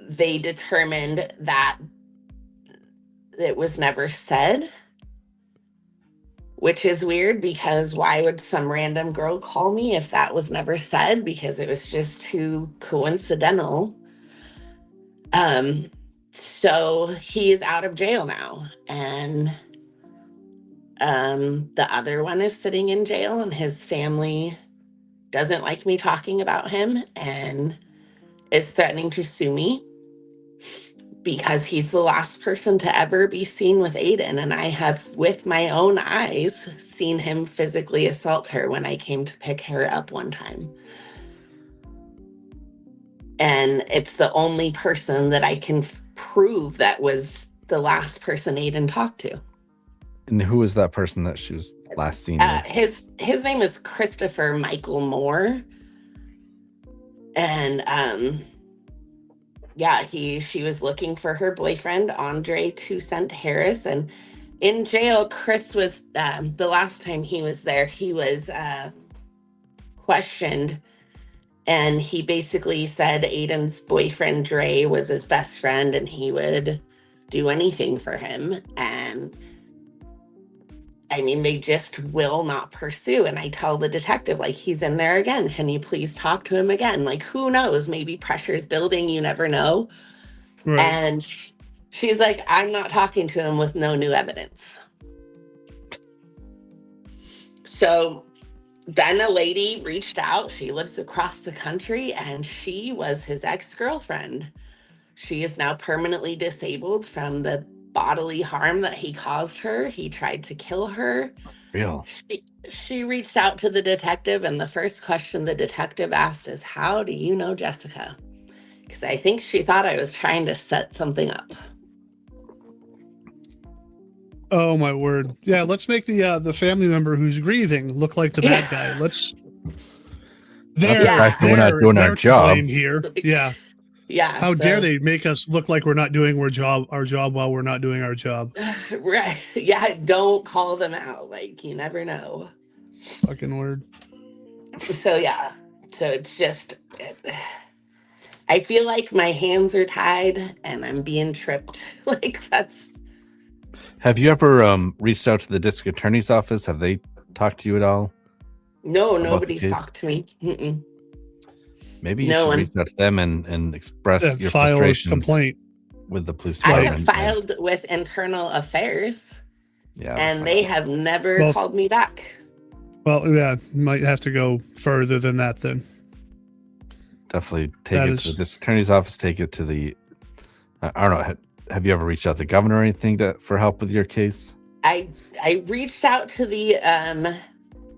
they determined that it was never said, which is weird because why would some random girl call me if that was never said? Because it was just too coincidental. So he is out of jail now, and the other one is sitting in jail, and his family doesn't like me talking about him and is threatening to sue me. because he's the last person to ever be seen with Aidan. And I have, with my own eyes, seen him physically assault her when I came to pick her up one time. And it's the only person that I can prove that was the last person Aidan talked to. And who was that person that she was last seen with? His name is Kristopher Mykel Moore. And she was looking for her boyfriend, Andre 2 Cent Harris. And in jail, Chris was, the last time he was there, he was questioned. And he basically said Aidan's boyfriend, Dre, was his best friend and he would do anything for him. And I mean, they just will not pursue. And I tell the detective, like, he's in there again. Can you please talk to him again? Like, who knows? Maybe pressure's building. You never know. Right. And she's like, I'm not talking to him with no new evidence. So then a lady reached out. She lives across the country and she was his ex-girlfriend. She is now permanently disabled from the bodily harm that he caused her. He tried to kill her. Real. She reached out to the detective, and the first question the detective asked is, how do you know Jessica? Because I think she thought I was trying to set something up. Oh my word. Yeah, let's make the family member who's grieving look like the bad guy. Let's we're not doing our job here. Yeah. Yeah. How dare they make us look like we're not doing our job while we're not doing our job. Right. Yeah, don't call them out. Like, you never know. Fucking word. So yeah. So it's just I feel like my hands are tied and I'm being tripped. Like, that's. Have you ever reached out to the district attorney's office? Have they talked to you at all? No, nobody's talked to me. Mm-mm. Maybe you should reach out to them and express your frustrations complaint with the police department. I have filed with Internal Affairs. Yeah, and they have never called me back. Well, yeah, might have to go further than that then. Definitely take it to the district attorney's office. Take it to the. I don't know. Have you ever reached out to the governor or anything for help with your case? I reached out to the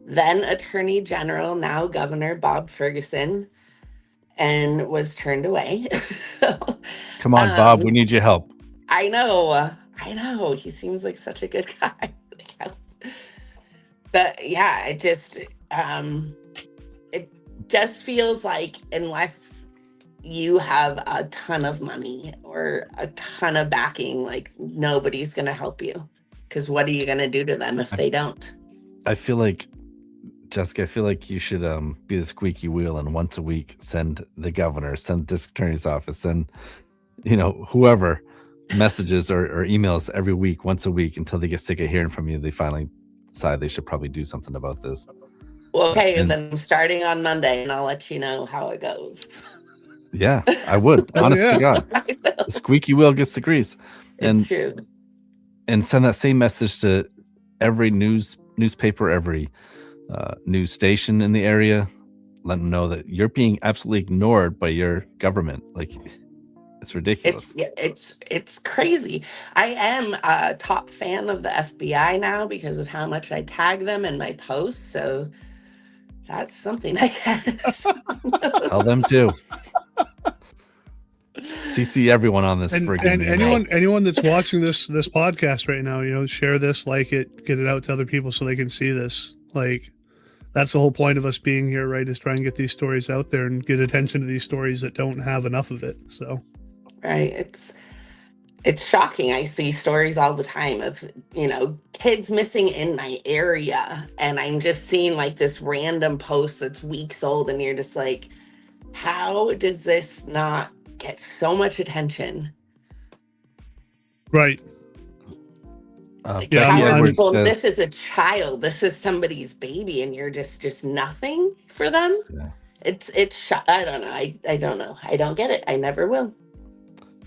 then Attorney General, now Governor Bob Ferguson, and was turned away. So, come on, Bob, we need your help. I know. He seems like such a good guy. But yeah, it just feels like unless you have a ton of money or a ton of backing, like nobody's going to help you. Because what are you going to do to them if they don't? I feel like, Jessica, you should be the squeaky wheel and once a week send the governor, send the district attorney's office, send whoever messages or emails every week, once a week, until they get sick of hearing from you. They finally decide they should probably do something about this. Well, okay, then starting on Monday, and I'll let you know how it goes. Yeah, I would. Honest to God. The squeaky wheel gets the grease. It's true. And send that same message to every newspaper, every news station in the area. Let them know that you're being absolutely ignored by your government. Like, it's ridiculous. It's crazy. I am a top fan of the FBI now because of how much I tag them in my posts. So that's something I guess. Tell them too. CC everyone on this friggin' and anyone that's watching this podcast right now, share this, like it, get it out to other people so they can see this. Like, that's the whole point of us being here, right? Is try and get these stories out there and get attention to these stories that don't have enough of it. So, right, it's shocking. I see stories all the time of kids missing in my area, and I'm just seeing like this random post that's weeks old, and you're just like, how does this not get so much attention? Right. This is a child. This is somebody's baby, and you're just nothing for them. Yeah. It's I don't know. I don't know. I don't get it. I never will.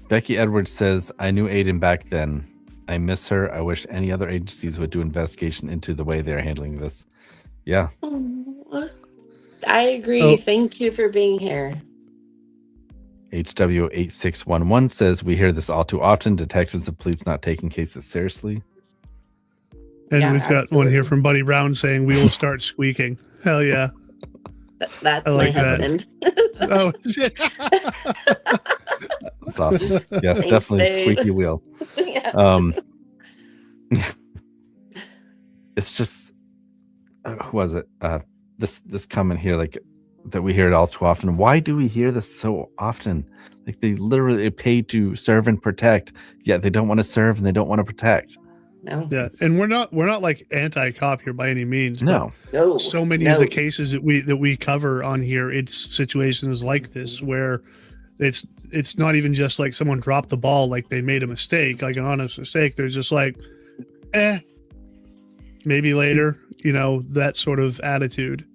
Becky Edwards says, I knew Aidan back then. I miss her. I wish any other agencies would do investigation into the way they're handling this. Yeah. I agree. Thank you for being here. HW8611 says, we hear this all too often. Detectives and police not taking cases seriously. And Yeah, we've got one here absolutely. from Buddy Brown saying, we will start squeaking. Hell yeah. That's I my like that. husband. Oh, is it? That's awesome. Yes, Thanks, definitely babe. squeaky wheel. Yeah. It's just, who was it? This comment here, like, that we hear it all too often. Why do we hear this so often? Like, they literally pay to serve and protect, yet they don't want to serve and they don't want to protect. No. Yeah, and we're not like anti-cop here by any means. No. No. But so many of the cases that we cover on here, it's situations like this where it's not even just like someone dropped the ball, like they made a mistake, like an honest mistake. They're just like, maybe later, that sort of attitude.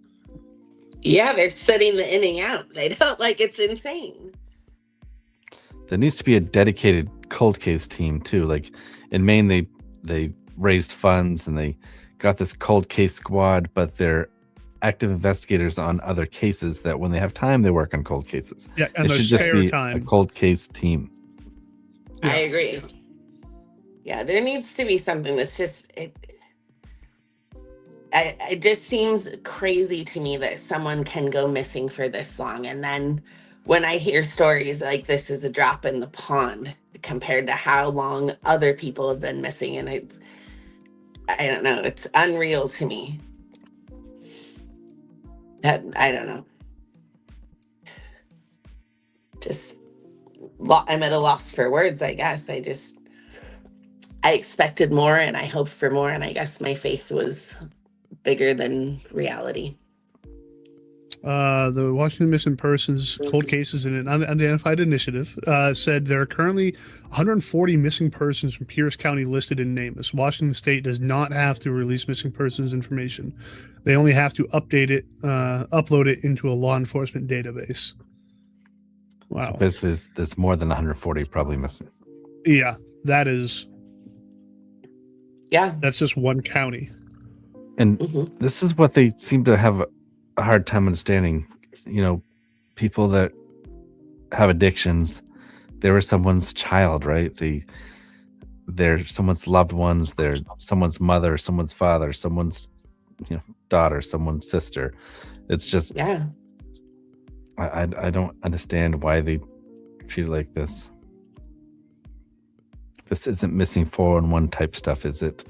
Yeah, they're setting the inning out. They don't, like, it's insane. There needs to be a dedicated cold case team too. Like in Maine, they raised funds and they got this cold case squad, but they're active investigators on other cases that when they have time, they work on cold cases. Yeah, and it there's should just be time. a cold case team. Yeah. I agree. Yeah, there needs to be something that's just it just seems crazy to me that someone can go missing for this long, and then when I hear stories like this is a drop in the pond compared to how long other people have been missing, and I don't know, it's unreal to me. That I don't know. Just I'm at a loss for words, I guess. I expected more and I hoped for more, and I guess my faith was bigger than reality. The Washington Missing Persons Cold Cases in an Unidentified Initiative said there are currently 140 missing persons from Pierce County listed in NamUs. Washington State does not have to release missing persons information. They only have to upload it into a law enforcement database. Wow. So basically, there's more than 140 probably missing. Yeah, that is. Yeah. That's just one county. And this is what they seem to have a hard time understanding. People that have addictions, they were someone's child, right? They're someone's loved ones. They're someone's mother, someone's father, someone's daughter, someone's sister. It's just, yeah. I don't understand why they treat it like this. This isn't missing 411 type stuff, is it?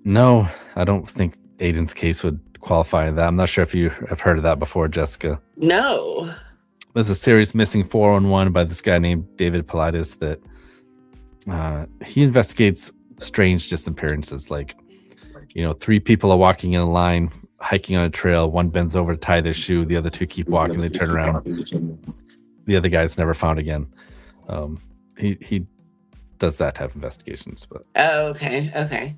No, I don't think Aidan's case would qualify that. I'm not sure if you have heard of that before, Jessica. No. There's a serious missing 411 by this guy named David Pilatus that he investigates strange disappearances. Like, 3 people are walking in a line, hiking on a trail. One bends over to tie their shoe. The other 2 keep walking. They turn around. The other guy's never found again. He does that type of investigations. But okay.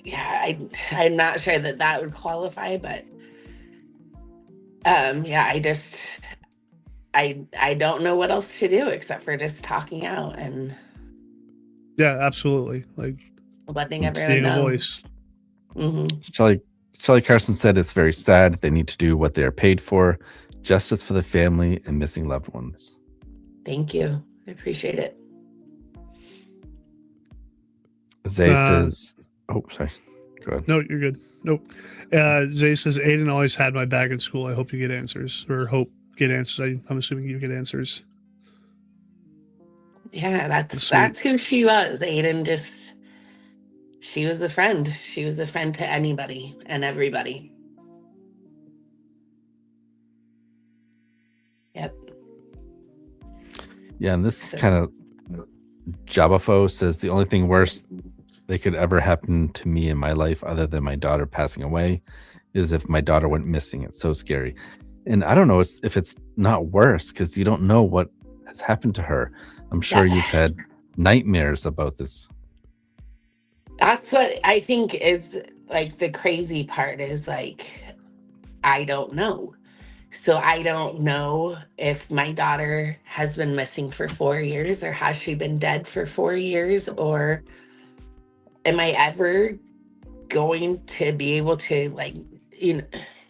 Yeah, I'm not sure that would qualify, but yeah, I don't know what else to do except for just talking out and yeah, absolutely, like letting everyone being know. A voice. Shelley Carson said it's very sad. They need to do what they are paid for. Justice for the family and missing loved ones. Thank you. I appreciate it. Zay says, oh, sorry. Go ahead. No, you're good. Nope. Zay says, Aidan always had my back in school. I hope you get answers, or get answers. I'm assuming you get answers. Yeah, that's who she was. Aidan she was a friend. She was a friend to anybody and everybody. Yep. Yeah, and this is kind of Jabafo says the only thing worse they could ever happen to me in my life other than my daughter passing away is if my daughter went missing. It's so scary. And I don't know if it's not worse because you don't know what has happened to her. I'm sure you've had nightmares about this. That's what I think is like the crazy part is like, I don't know. So I don't know if my daughter has been missing for 4 years or has she been dead for 4 years, or am I ever going to be able to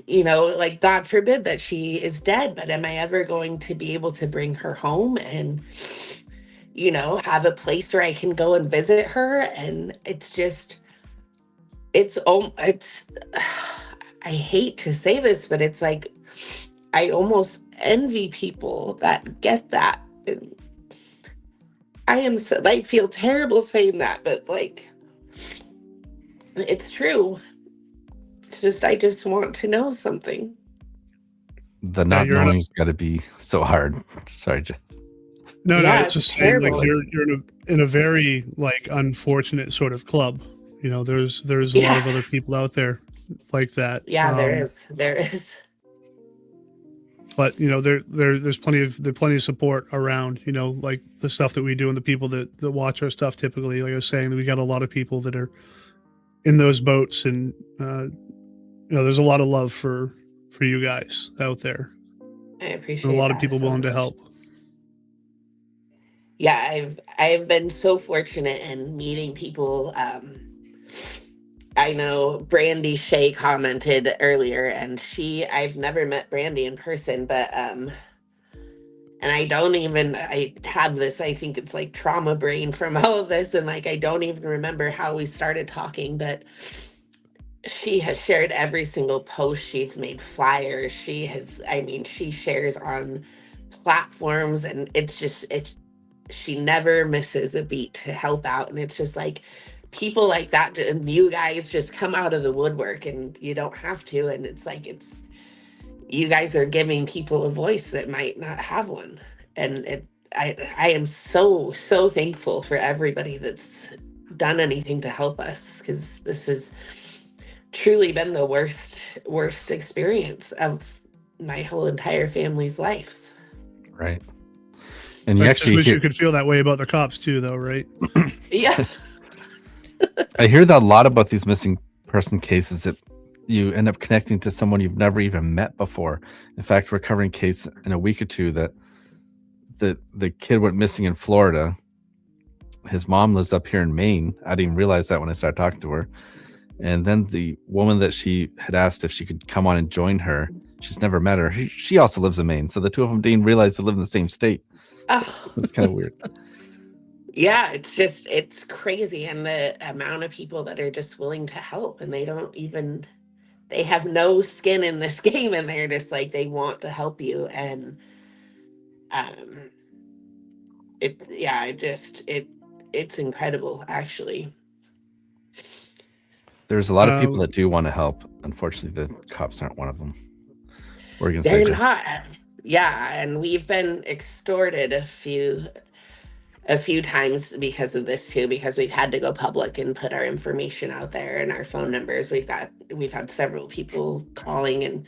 like God forbid that she is dead, but am I ever going to be able to bring her home and, have a place where I can go and visit her? And it's just, it's, I hate to say this, but it's like, I almost envy people that get that. And I feel terrible saying that, but like, it's true. It's just, I just want to know something. The not knowing's got to be so hard. Sorry, Jeff. No, Yeah, it's just saying, like, you're in a very like unfortunate sort of club. There's a lot of other people out there like that. Yeah, there is. But there's plenty of support around. Like the stuff that we do and the people that watch our stuff. Typically, like I was saying, we got a lot of people that are in those boats, and there's a lot of love for you guys out there. I appreciate and a lot that of people so willing to much. help. Yeah, I've been so fortunate in meeting people. I know Brandy Shea commented earlier, and I've never met Brandy in person, but and I have this, I think it's like trauma brain from all of this, and like I don't even remember how we started talking, but she has shared every single post. She's made flyers. She shares on platforms, and she never misses a beat to help out. And it's just like people like that, and you guys just come out of the woodwork, and you don't have to. And it's like, you guys are giving people a voice that might not have one. And I am so, so thankful for everybody that's done anything to help us, because this has truly been the worst experience of my whole entire family's lives. Right. And I just wish you could feel that way about the cops too, though, right? Yeah. I hear that a lot about these missing person cases, that you end up connecting to someone you've never even met before. In fact, we're covering a case in a week or two that the kid went missing in Florida. His mom lives up here in Maine. I didn't even realize that when I started talking to her. And then the woman that she had asked if she could come on and join her, she's never met her. She also lives in Maine. So the two of them didn't realize they live in the same state. Oh. It's kind of weird. Yeah, it's crazy. And the amount of people that are just willing to help, and they have no skin in this game, and they're just like, they want to help you. And it's incredible, actually. There's a lot of people that do want to help. Unfortunately, the cops aren't one of them. What are you gonna say, they're not. Yeah, and we've been extorted a few times because of this too, because we've had to go public and put our information out there and our phone numbers. We've had several people calling and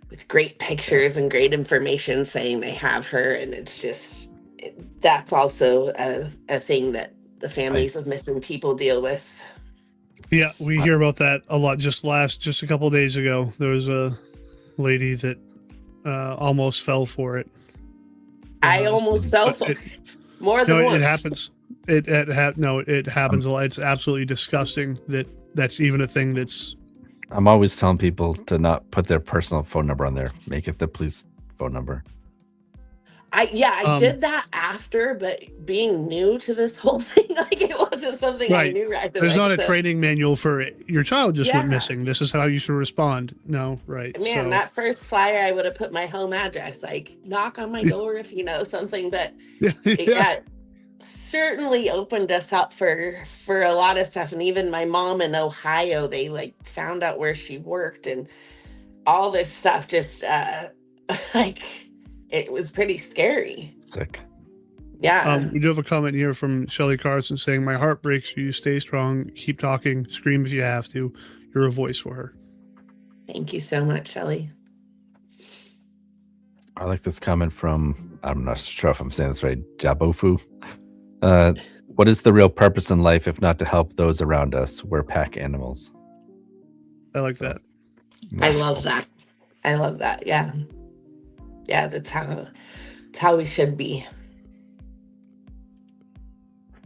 with great pictures and great information saying they have her, and it's just that's also a thing that the families of missing people deal with. Yeah, we hear about that a lot. Just a couple of days ago, there was a lady that almost fell for it. I almost fell for it. More than once. It happens. It happens a lot. It's absolutely disgusting that's even a thing that's. I'm always telling people to not put their personal phone number on there. Make it the police phone number. I did that after, but being new to this whole thing, like it wasn't something I knew right away. There's not a training manual for your child just went missing. This is how you should respond. No, right. Man, that first flyer, I would have put my home address, like knock on my door if you know something, but it certainly opened us up for a lot of stuff. And even my mom in Ohio, they like found out where she worked and all this stuff, just like it was pretty scary. Sick. Yeah. We do have a comment here from Shelly Carson saying, "My heart breaks for you. Stay strong. Keep talking. Scream if you have to. You're a voice for her." Thank you so much, Shelly. I like this comment from, I'm not sure if I'm saying this right, Jabofu. What is the real purpose in life if not to help those around us? We're pack animals. I like that. I love that. I love that. Yeah. Yeah, that's how we should be.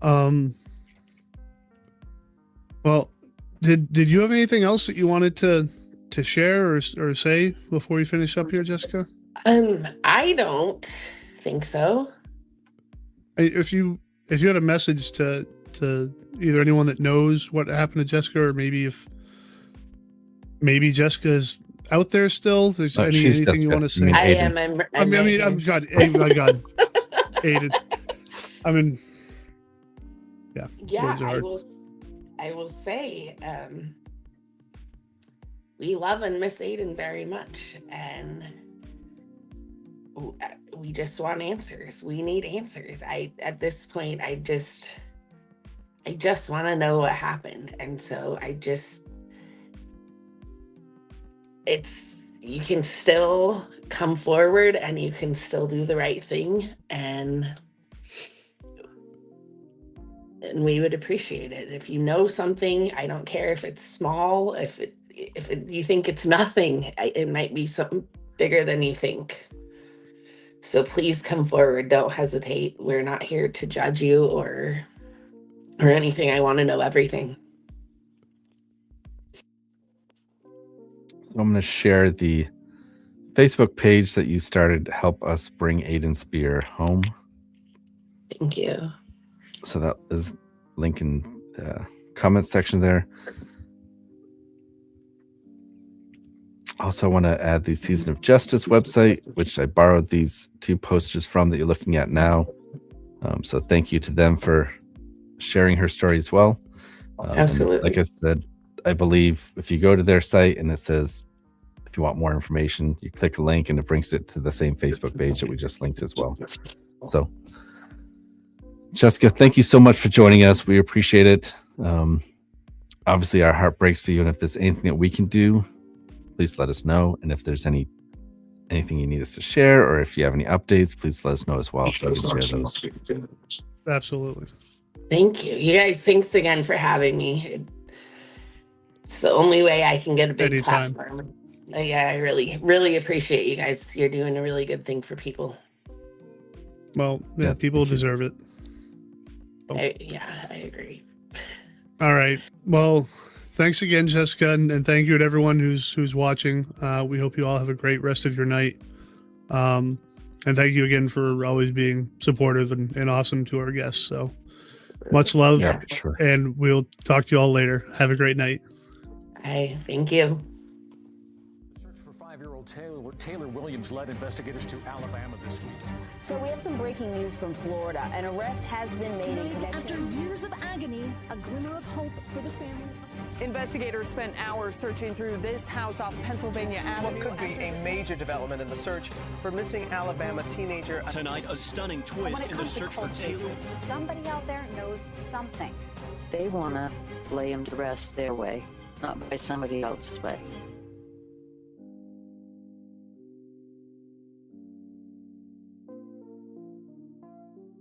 Well, did you have anything else that you wanted to to share or say before we finish up here, Jessica? I don't think so. If you had a message to either anyone that knows what happened to Jessica, or maybe if Jessica's out there still, if there's She's anything Jessica. you want to say. I Aidan. am. I'm God. My God, Aidan. I mean, yeah. Yeah, words are hard. I will say, we love and miss Aidan very much, and we just want answers. We need answers. At this point, I just want to know what happened, and so you can still come forward and you can still do the right thing, and we would appreciate it. If you know something, I don't care if it's small, if you think it's nothing, it might be something bigger than you think. So please come forward. Don't hesitate. We're not here to judge you or anything. I want to know everything. I'm going to share the Facebook page that you started to help us bring Aidan Spear home. Thank you. So that is link in the comment section there. Also, I want to add the Season of Justice website, which I borrowed these 2 posters from that you're looking at now. So thank you to them for sharing her story as well. Absolutely. Like I said, I believe if you go to their site and it says, if you want more information, you click a link and it brings it to the same Facebook page that we just linked as well. So, Jessica, thank you so much for joining us. We appreciate it. Obviously, our heart breaks for you. And if there's anything that we can do, please let us know. And if there's anything you need us to share, or if you have any updates, please let us know as well, so we can share those. Absolutely. Thank you. You guys, thanks again for having me. It's the only way I can get a big Anytime. platform. Yeah, I really, really appreciate you guys. You're doing a really good thing for people. Well, yeah, people deserve it. I agree. All right. Well, thanks again, Jessica, and thank you to everyone who's watching. We hope you all have a great rest of your night. And thank you again for always being supportive and awesome to our guests. So much love, Yeah, for sure. and we'll talk to you all later. Have a great night. Thank you. Search for 5-year-old Taylor Williams led investigators to Alabama this week. So we have some breaking news from Florida. An arrest has been made in Tonight, after connection. years of agony, a glimmer of hope for the family. Investigators spent hours searching through this house off Pennsylvania Avenue. What could be a major development in the search for missing Alabama teenager. Tonight, a stunning twist in the search for Taylor. Somebody out there knows something. They want to lay him to rest their way, not by somebody else's way.